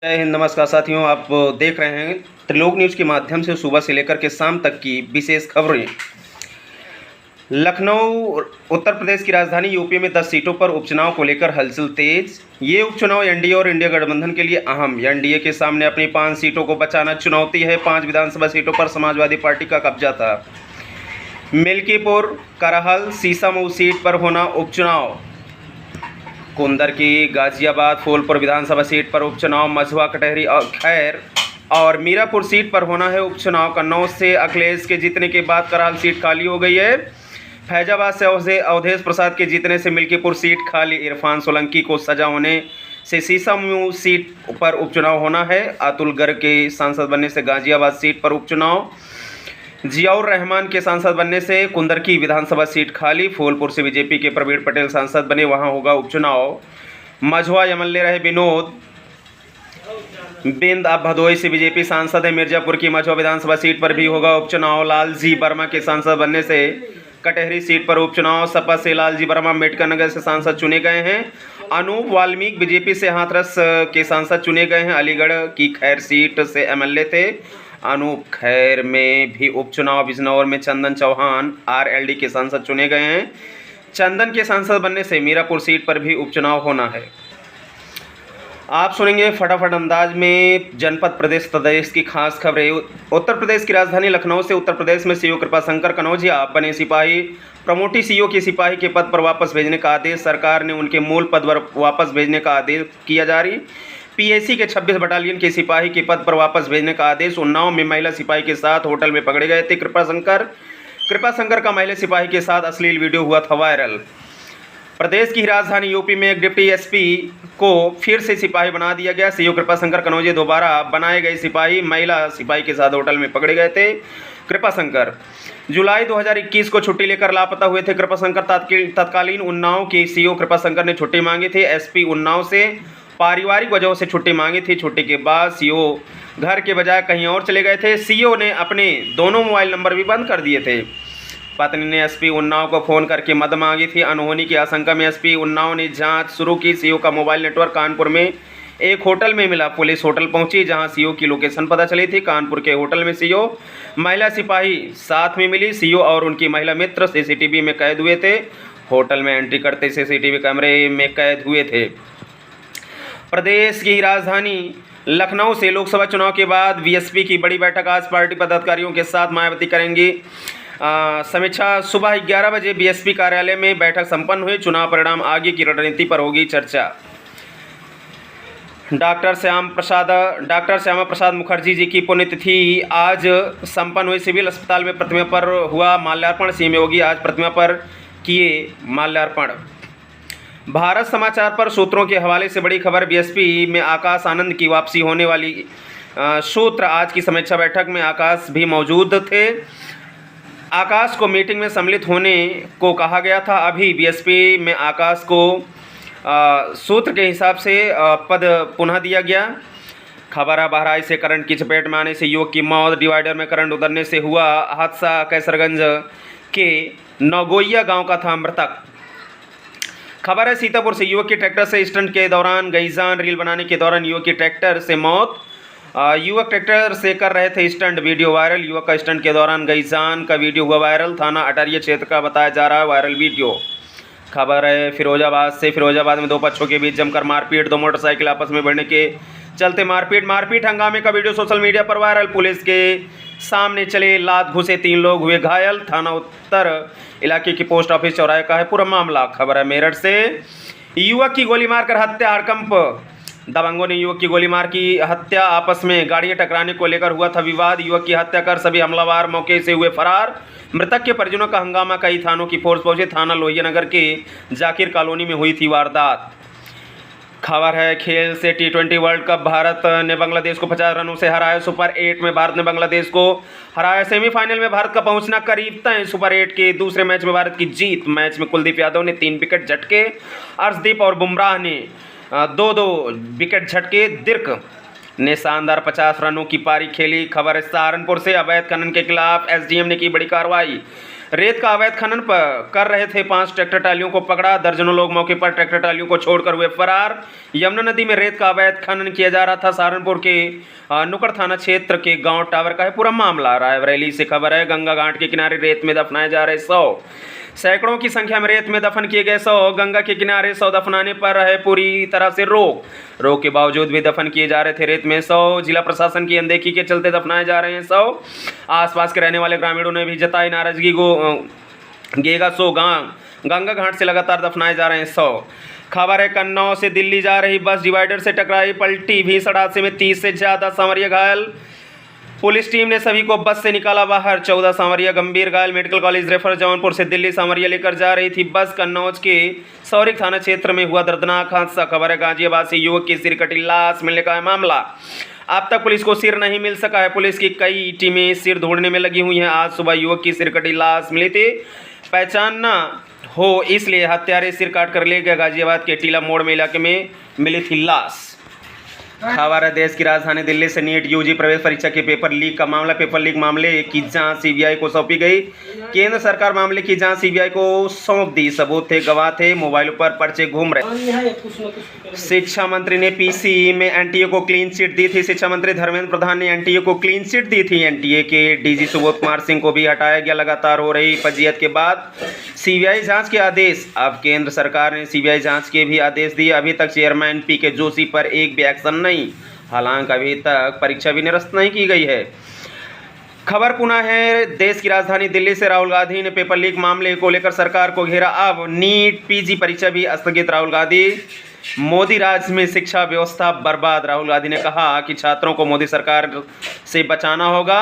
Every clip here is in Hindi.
जय हिंद, नमस्कार साथियों। आप देख रहे हैं त्रिलोक न्यूज़ के माध्यम से सुबह से लेकर के शाम तक की विशेष खबरें। लखनऊ उत्तर प्रदेश की राजधानी यूपी में 10 सीटों पर उपचुनाव को लेकर हलचल तेज। ये उपचुनाव एनडीए और इंडिया गठबंधन के लिए अहम। एनडीए के सामने अपनी 5 सीटों को बचाना चुनौती है। 5 विधानसभा सीटों पर समाजवादी पार्टी का कब्जा था। मिल्कीपुर, करहल, सीसामऊ सीट पर होना उपचुनाव। कुंदर की गाजियाबाद, फूलपुर विधानसभा सीट पर उपचुनाव। मझवा, कटहरी और खैर और मीरापुर सीट पर होना है उपचुनाव। कन्नौज से अखिलेश के जीतने के बाद करहल सीट खाली हो गई है। फैजाबाद से अवधेश प्रसाद के जीतने से मिल्कीपुर सीट खाली। इरफान सोलंकी को सजा होने से सीसामऊ सीट पर उपचुनाव होना है। अतुल गर्ग के सांसद बनने से गाजियाबाद सीट पर उपचुनाव। जियाउर रहमान के सांसद बनने से कुंदर की विधानसभा सीट खाली। फूलपुर से बीजेपी के प्रवीण पटेल सांसद बने, वहां होगा उपचुनाव। मझवा एमएलए रहे विनोद बिंद अब भदोही से बीजेपी सांसद है। मिर्जापुर की मझवा विधानसभा सीट पर भी होगा उपचुनाव। लालजी वर्मा के सांसद बनने से कटहरी सीट पर उपचुनाव। सपा से लालजी वर्मा अम्बेडकर नगर से सांसद चुने गए हैं। अनूप वाल्मीकि बीजेपी से हाथरस के सांसद चुने गए हैं। अलीगढ़ की खैर सीट से एमएलए थे अनूप। खैर में भी उपचुनाव। बिजनौर में चंदन चौहान आरएलडी के सांसद चुने गए हैं। चंदन के सांसद बनने से मीरापुर सीट पर भी उपचुनाव होना है। आप सुनेंगे फटाफट अंदाज में जनपद प्रदेश प्रदेश की खास खबरें। उत्तर प्रदेश की राजधानी लखनऊ से उत्तर प्रदेश में सीओ कृपाशंकर कनौजिया बने सिपाही। प्रमोटी सीओ के सिपाही के पद पर वापस भेजने का आदेश। सरकार ने उनके मूल पद पर वापस भेजने का आदेश किया जारी। पीएसी के 26 बटालियन के सिपाही के पद पर वापस भेजने का आदेश। उन्नाव में महिला सिपाही के साथ होटल में पकड़े गए थे कृपाशंकर का महिला सिपाही के साथ अश्लील वीडियो हुआ था वायरल। प्रदेश की राजधानी यूपी में एक डिप्टी एसपी को फिर से सिपाही बना दिया गया। सीओ कृपाशंकर कनौजिया दोबारा बनाए गए सिपाही। महिला सिपाही के साथ होटल में पकड़े गए थे कृपाशंकर। जुलाई 2021 को छुट्टी लेकर लापता हुए थे कृपाशंकर। तत्कालीन उन्नाव के सीओ कृपाशंकर ने छुट्टी मांगी थी। एसपी उन्नाव से पारिवारिक वजहों से छुट्टी मांगी थी। छुट्टी के बाद सीओ घर के बजाय कहीं और चले गए थे। सीओ ने अपने दोनों मोबाइल नंबर भी बंद कर दिए थे। पत्नी ने एसपी उन्नाव को फोन करके मदद मांगी थी। अनहोनी की आशंका में एसपी उन्नाव ने जांच शुरू की। सीओ का मोबाइल नेटवर्क कानपुर में एक होटल में मिला। पुलिस होटल पहुंची जहां सीओ की लोकेशन पता चली थी। कानपुर के होटल में सीओ महिला सिपाही साथ में मिली। सीओ और उनकी महिला मित्र सीसीटीवी में कैद हुए थे। होटल में एंट्री करते सीसीटीवी कैमरे में कैद हुए थे। प्रदेश की राजधानी लखनऊ से लोकसभा चुनाव के बाद बीएसपी की बड़ी बैठक आज पार्टी पदाधिकारियों के साथ मायावती करेंगी समीक्षा। सुबह 11 बजे बीएसपी कार्यालय में बैठक संपन्न हुई। चुनाव परिणाम आगे की रणनीति पर होगी चर्चा। डॉक्टर श्यामा प्रसाद मुखर्जी जी की पुण्यतिथि आज संपन्न हुई। सिविल अस्पताल में प्रतिमा पर हुआ माल्यार्पण। सीएम योगी आज प्रतिमा पर किए माल्यार्पण। भारत समाचार पर सूत्रों के हवाले से बड़ी खबर। बीएसपी में आकाश आनंद की वापसी होने वाली सूत्र। आज की समीक्षा बैठक में आकाश भी मौजूद थे। आकाश को मीटिंग में सम्मिलित होने को कहा गया था। अभी बीएसपी में आकाश को सूत्र के हिसाब से पद पुनः दिया गया। खबर है बहराइच से करंट की चपेट में आने से युवक की मौत। डिवाइडर में करंट उतरने से हुआ हादसा। कैसरगंज के नौगोइया गांव का था मृतक। खबर है सीतापुर से युवक की ट्रैक्टर से स्टंट के दौरान गई जान। रील बनाने के दौरान युवक की ट्रैक्टर से मौत। युवक ट्रैक्टर से कर रहे थे स्टंट, वीडियो वायरल। युवक का स्टंट के दौरान गई जान का वीडियो हुआ वायरल। थाना अटारिया क्षेत्र का बताया जा रहा है वायरल वीडियो। खबर है फिरोजाबाद में दो पक्षों के बीच जमकर मारपीट। दो मोटरसाइकिल आपस में भिड़ने के चलते मारपीट हंगामे का वीडियो सोशल मीडिया पर वायरल। पुलिस के सामने चले लात घुसे, 3 लोग हुए घायल। थाना उत्तर इलाके की पोस्ट ऑफिस चौराहे का है पूरा मामला। खबर है मेरठ से युवक की गोली मारकर हत्या। हड़कंप। दबंगों ने युवक की गोली मार की हत्या। आपस में गाड़ियां टकराने को लेकर हुआ था विवाद। युवक की हत्या कर सभी हमलावर मौके से हुए फरार। मृतक के परिजनों का हंगामा। कई थानों की फोर्स पहुंचे। थाना लोहिया नगर के जाकिर कॉलोनी में हुई थी वारदात। खबर है खेल से T20 वर्ल्ड कप। भारत ने बांग्लादेश को 50 रनों से हराया। सुपर 8 में भारत ने बांग्लादेश को हराया। सेमीफाइनल में भारत का पहुंचना करीब तय। सुपर 8 के दूसरे मैच में भारत की जीत। मैच में कुलदीप यादव ने 3 विकेट झटके। अर्शदीप और बुमराह ने 2-2 विकेट झटके। दिर्क ने शानदार 50 रनों की पारी खेली। खबर है सहारनपुर से अवैध खनन के खिलाफ एसडीएम ने की बड़ी कार्रवाई। रेत का अवैध खनन कर रहे थे 5 ट्रैक्टर ट्रालियों को पकड़ा। दर्जनों लोग मौके पर ट्रैक्टर ट्रालियों को छोड़कर हुए फरार। यमुना नदी में रेत का अवैध खनन किया जा रहा था। सहारनपुर के नुकड़ थाना क्षेत्र के गांव टावर का है पूरा मामला। रायबरेली से खबर है, गंगा घाट के किनारे रेत में दफनाए जा रहे 100 सैकड़ों की संख्या में रेत में दफन किए गए 100 गंगा के किनारे 100 दफनाने पर है पूरी तरह से रोक के बावजूद भी दफन किए जा रहे थे रेत में 100। जिला प्रशासन की अनदेखी के चलते दफनाए जा रहे हैं 100। आसपास के रहने वाले ग्रामीणों ने भी जताई नाराजगी गेगा 100 गंगा घाट से लगातार दफनाए जा रहे हैं 100। खबर है, कन्नौज से दिल्ली जा रही बस डिवाइडर से टकराई, पलटी। भीषण हादसे में 30 से ज़्यादा सांवरिया घायल। पुलिस टीम ने सभी को बस से निकाला बाहर। 14 सांवरिया गंभीर घायल। Medical college refer. जौनपुर से दिल्ली सांवरिया लेकर जा रही थी बस। कन्नौज के सौरिक थाना क्षेत्र में हुआ दर्दनाक हादसा। खबर है, गाजियाबाद से युवक की सिर कटी लाश मिलने का है मामला। अब तक पुलिस को सिर नहीं मिल सका है। पुलिस की कई टीमें सिर ढूंढने में लगी हुई हैं। आज सुबह युवक की सिर कटी लाश मिली थी। पहचान न हो इसलिए हत्यारे सिर काट कर ले गए। गाजियाबाद के टीला मोड़ में इलाके में मिली थी लाश। खबर है, देश की राजधानी दिल्ली से नीट यूजी प्रवेश परीक्षा के पेपर लीक का मामला। पेपर लीक मामले की जांच सीबीआई को सौंपी गई। केंद्र सरकार मामले की जांच सीबीआई को सौंप दी। सबूत थे, गवाह थे, मोबाइलों पर पर्चे घूम रहे। शिक्षा मंत्री ने पीसी में एनटीए को क्लीन चिट दी थी। शिक्षा मंत्री धर्मेंद्र प्रधान ने एनटीए को क्लीन चिट दी थी। एनटीए के डीजी सुबोध कुमार सिंह को भी हटाया गया। लगातार हो रही फजीहत के बाद सीबीआई जांच के आदेश। अब केंद्र सरकार ने सीबीआई जांच के भी आदेश दिए। अभी तक चेयरमैन पीके जोशी पर एक भी एक्शन नहीं। हालांकि अभी तक परीक्षा भी निरस्त नहीं की गई है। खबर पुनः है, देश की राजधानी दिल्ली से राहुल गांधी ने पेपर लीक मामले को लेकर सरकार को घेरा। अब नीट पीजी परीक्षा भी स्थगित। राहुल गांधी, मोदी राज में शिक्षा व्यवस्था बर्बाद। राहुल गांधी ने कहा कि छात्रों को मोदी सरकार से बचाना होगा।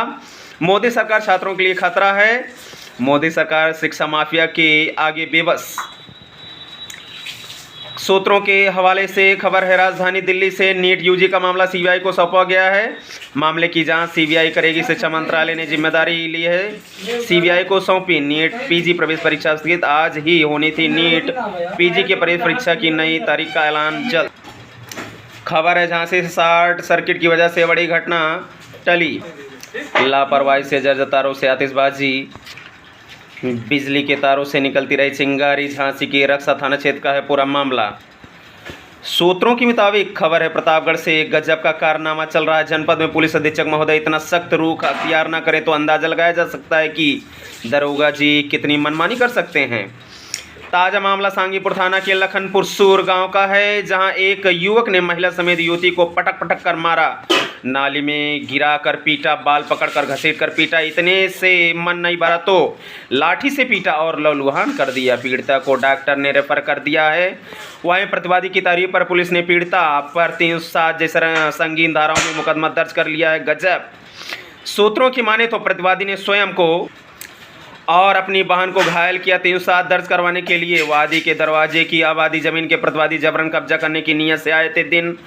मोदी सरकार छात्रों के लिए खतरा है। मोदी सरकार शिक्षा माफिया के आगे बेबस। सूत्रों के हवाले से खबर है, राजधानी दिल्ली से नीट यूजी का मामला सीबीआई को सौंपा गया है। मामले की जांच सीबीआई करेगी। शिक्षा मंत्रालय ने जिम्मेदारी ली है, सीबीआई को सौंपी। नीट पीजी प्रवेश परीक्षा स्थगित। आज ही होनी थी नीट पीजी के प्रवेश परीक्षा की नई तारीख का ऐलान जल्द। खबर है, झांसी से शॉर्ट सर्किट की वजह से बड़ी घटना टली। लापरवाही से जर्जर तारों से आतिशबाजी, बिजली के तारों से निकलती रही चिंगारी। झांसी के रक्षा थाना क्षेत्र का है पूरा मामला। सूत्रों के मुताबिक खबर है, प्रतापगढ़ से एक गजब का कारनामा चल रहा है। जनपद में पुलिस अधीक्षक महोदय इतना सख्त रुख अख्तियार न करें तो अंदाजा लगाया जा सकता है कि दरोगा जी कितनी मनमानी कर सकते हैं। ताज़ा मामला सांगीपुर थाना के लखनपुर सूर गांव का है, जहां एक युवक ने महिला समेत युवती को पटक पटक कर मारा, नाली में गिरा कर पीटा, बाल पकड़कर घसीट कर पीटा। इतने से मन नहीं भरा तो लाठी से पीटा और लहूलुहान कर दिया। पीड़िता को डॉक्टर ने रेफर कर दिया है। वहीं प्रतिवादी की तारीफ पर पुलिस ने पीड़िता पर 307 जैसे संगीन धाराओं में मुकदमा दर्ज कर लिया है। गजब। सूत्रों की माने तो प्रतिवादी ने स्वयं को और अपनी बहन को घायल किया। 307 दर्ज करवाने के लिए वादी के दरवाजे की आबादी जमीन के प्रतिवादी जबरन कब्जा करने की नीयत से आए थे। दिन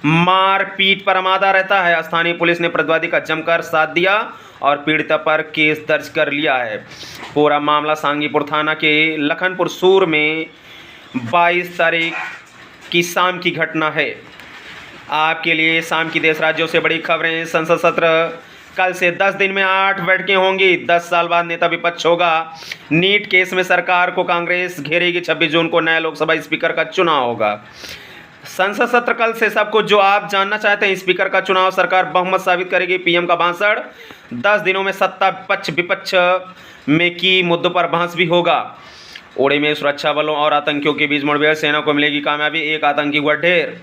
मार पीट पर आमादा रहता है। स्थानीय पुलिस ने प्रतिवादी का जमकर साथ दिया और पीड़िता पर केस दर्ज कर लिया है। पूरा मामला सांगीपुर थाना के लखनपुर सूर में 22 तारीख की शाम की घटना है। आपके लिए शाम की देश राज्यों से बड़ी खबरें। संसद सत्र कल से 10 दिन में 8 बैठकें होंगी। 10 साल बाद नेता विपक्ष होगा। नीट केस में सरकार को कांग्रेस घेरेगी। 26 जून को नया लोकसभा स्पीकर का चुनाव होगा। संसद सत्र कल से। सब कुछ जो आप जानना चाहते हैं। स्पीकर का चुनाव, सरकार बहुमत साबित करेगी, पीएम का भाषण, 10 दिनों में सत्ता पक्ष विपक्ष में की मुद्दों पर बहस भी होगा। ओड़े में सुरक्षा बलों और आतंकियों के बीच मुठभेड़, सेना को मिलेगी कामयाबी, एक आतंकी हुआ ढेर।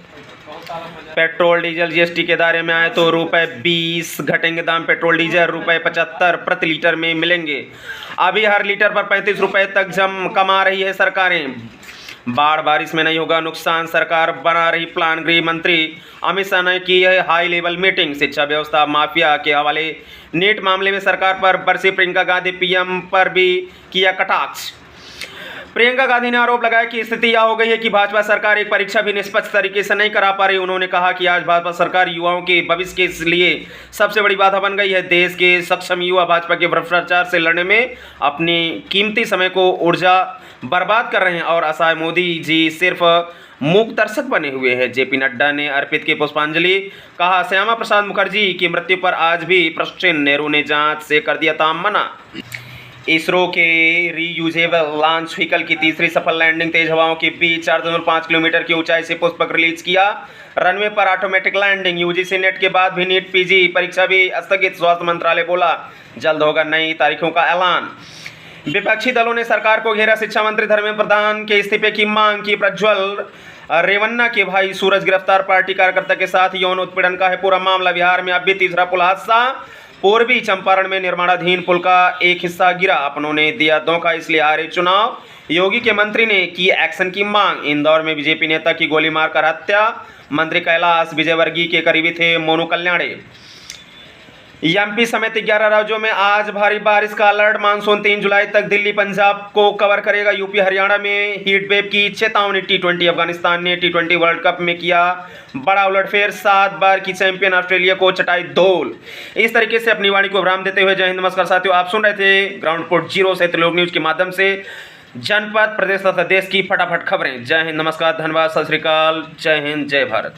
पेट्रोल डीजल जीएसटी के दायरे में आए तो ₹20 घटेंगे दाम। पेट्रोल डीजल ₹75 प्रति लीटर में मिलेंगे। अभी हर लीटर पर ₹35 तक कमा रही है सरकारें। बाढ़ बारिश में नहीं होगा नुकसान, सरकार बना रही प्लान। गृह मंत्री अमित शाह ने की है हाई लेवल मीटिंग। शिक्षा व्यवस्था माफिया के हवाले। नीट मामले में सरकार पर बरसी प्रियंका गांधी, पीएम पर भी किया कटाक्ष। प्रियंका गांधी ने आरोप लगाया कि स्थिति यह हो गई है कि भाजपा सरकार एक परीक्षा भी निष्पक्ष तरीके से नहीं करा पा रही। उन्होंने कहा कि आज भाजपा सरकार युवाओं के भविष्य के लिए सबसे बड़ी बाधा बन गई है। देश के सक्षम युवा भाजपा के भ्रष्टाचार से लड़ने में अपनी कीमती समय को ऊर्जा बर्बाद कर रहे हैं और असहाय मोदी जी सिर्फ मूक दर्शक बने हुए हैं। जेपी नड्डा ने अर्पित की पुष्पांजलि। कहा, श्यामा प्रसाद मुखर्जी की मृत्यु पर आज भी प्रश्न चिन्ह। नेहरू ने जांच से कर दिया था मना। इसरो के रीयूजेबल लॉन्च व्हीकल की तीसरी सफल लैंडिंग तेज हवाओं के बीच 4.5 किलोमीटर की ऊंचाई से पुष्पक रिलीज किया। रनवे पर ऑटोमेटिक लैंडिंग। यूजीसी नेट के बाद भी नीट पीजी परीक्षा भी स्थगित। स्वास्थ्य मंत्रालय बोला जल्द होगा नई तारीखों का ऐलान। विपक्षी दलों ने सरकार को घेरा। शिक्षा मंत्री धर्मेंद्र प्रधान के इस्तीफे की मांग की। प्रज्वल रेवन्ना के भाई सूरज गिरफ्तार। पार्टी कार्यकर्ता के साथ यौन उत्पीड़न का है पूरा मामला। बिहार में अब भी तीसरा पुल हादसा। पूर्वी चंपारण में निर्माणाधीन पुल का एक हिस्सा गिरा। अपनों ने दिया धोखा इसलिए हारे चुनाव। योगी के मंत्री ने की एक्शन की मांग। इंदौर में बीजेपी नेता की गोली मारकर हत्या। मंत्री कैलाश विजयवर्गीय के करीबी थे मोनू कल्याणे। एमपी समेत 11 राज्यों में आज भारी बारिश का अलर्ट। मानसून 3 जुलाई तक दिल्ली पंजाब को कवर करेगा। यूपी हरियाणा में हीट वेव की चेतावनी। टी20 अफगानिस्तान ने टी20 वर्ल्ड कप में किया बड़ा उलटफेर। 7 बार की चैंपियन ऑस्ट्रेलिया को चटाई धूल। इस तरीके से अपनी वाणी को विराम देते हुए जय हिंद नमस्कार साथियों, आप सुन रहे थे ग्राउंड रिपोर्ट 0 से त्रिलोक न्यूज के माध्यम से जनपद प्रदेश तथा देश की फटाफट खबरें। जय हिंद नमस्कार, धन्यवाद, सत श्री अकाल, जय हिंद, जय भारत।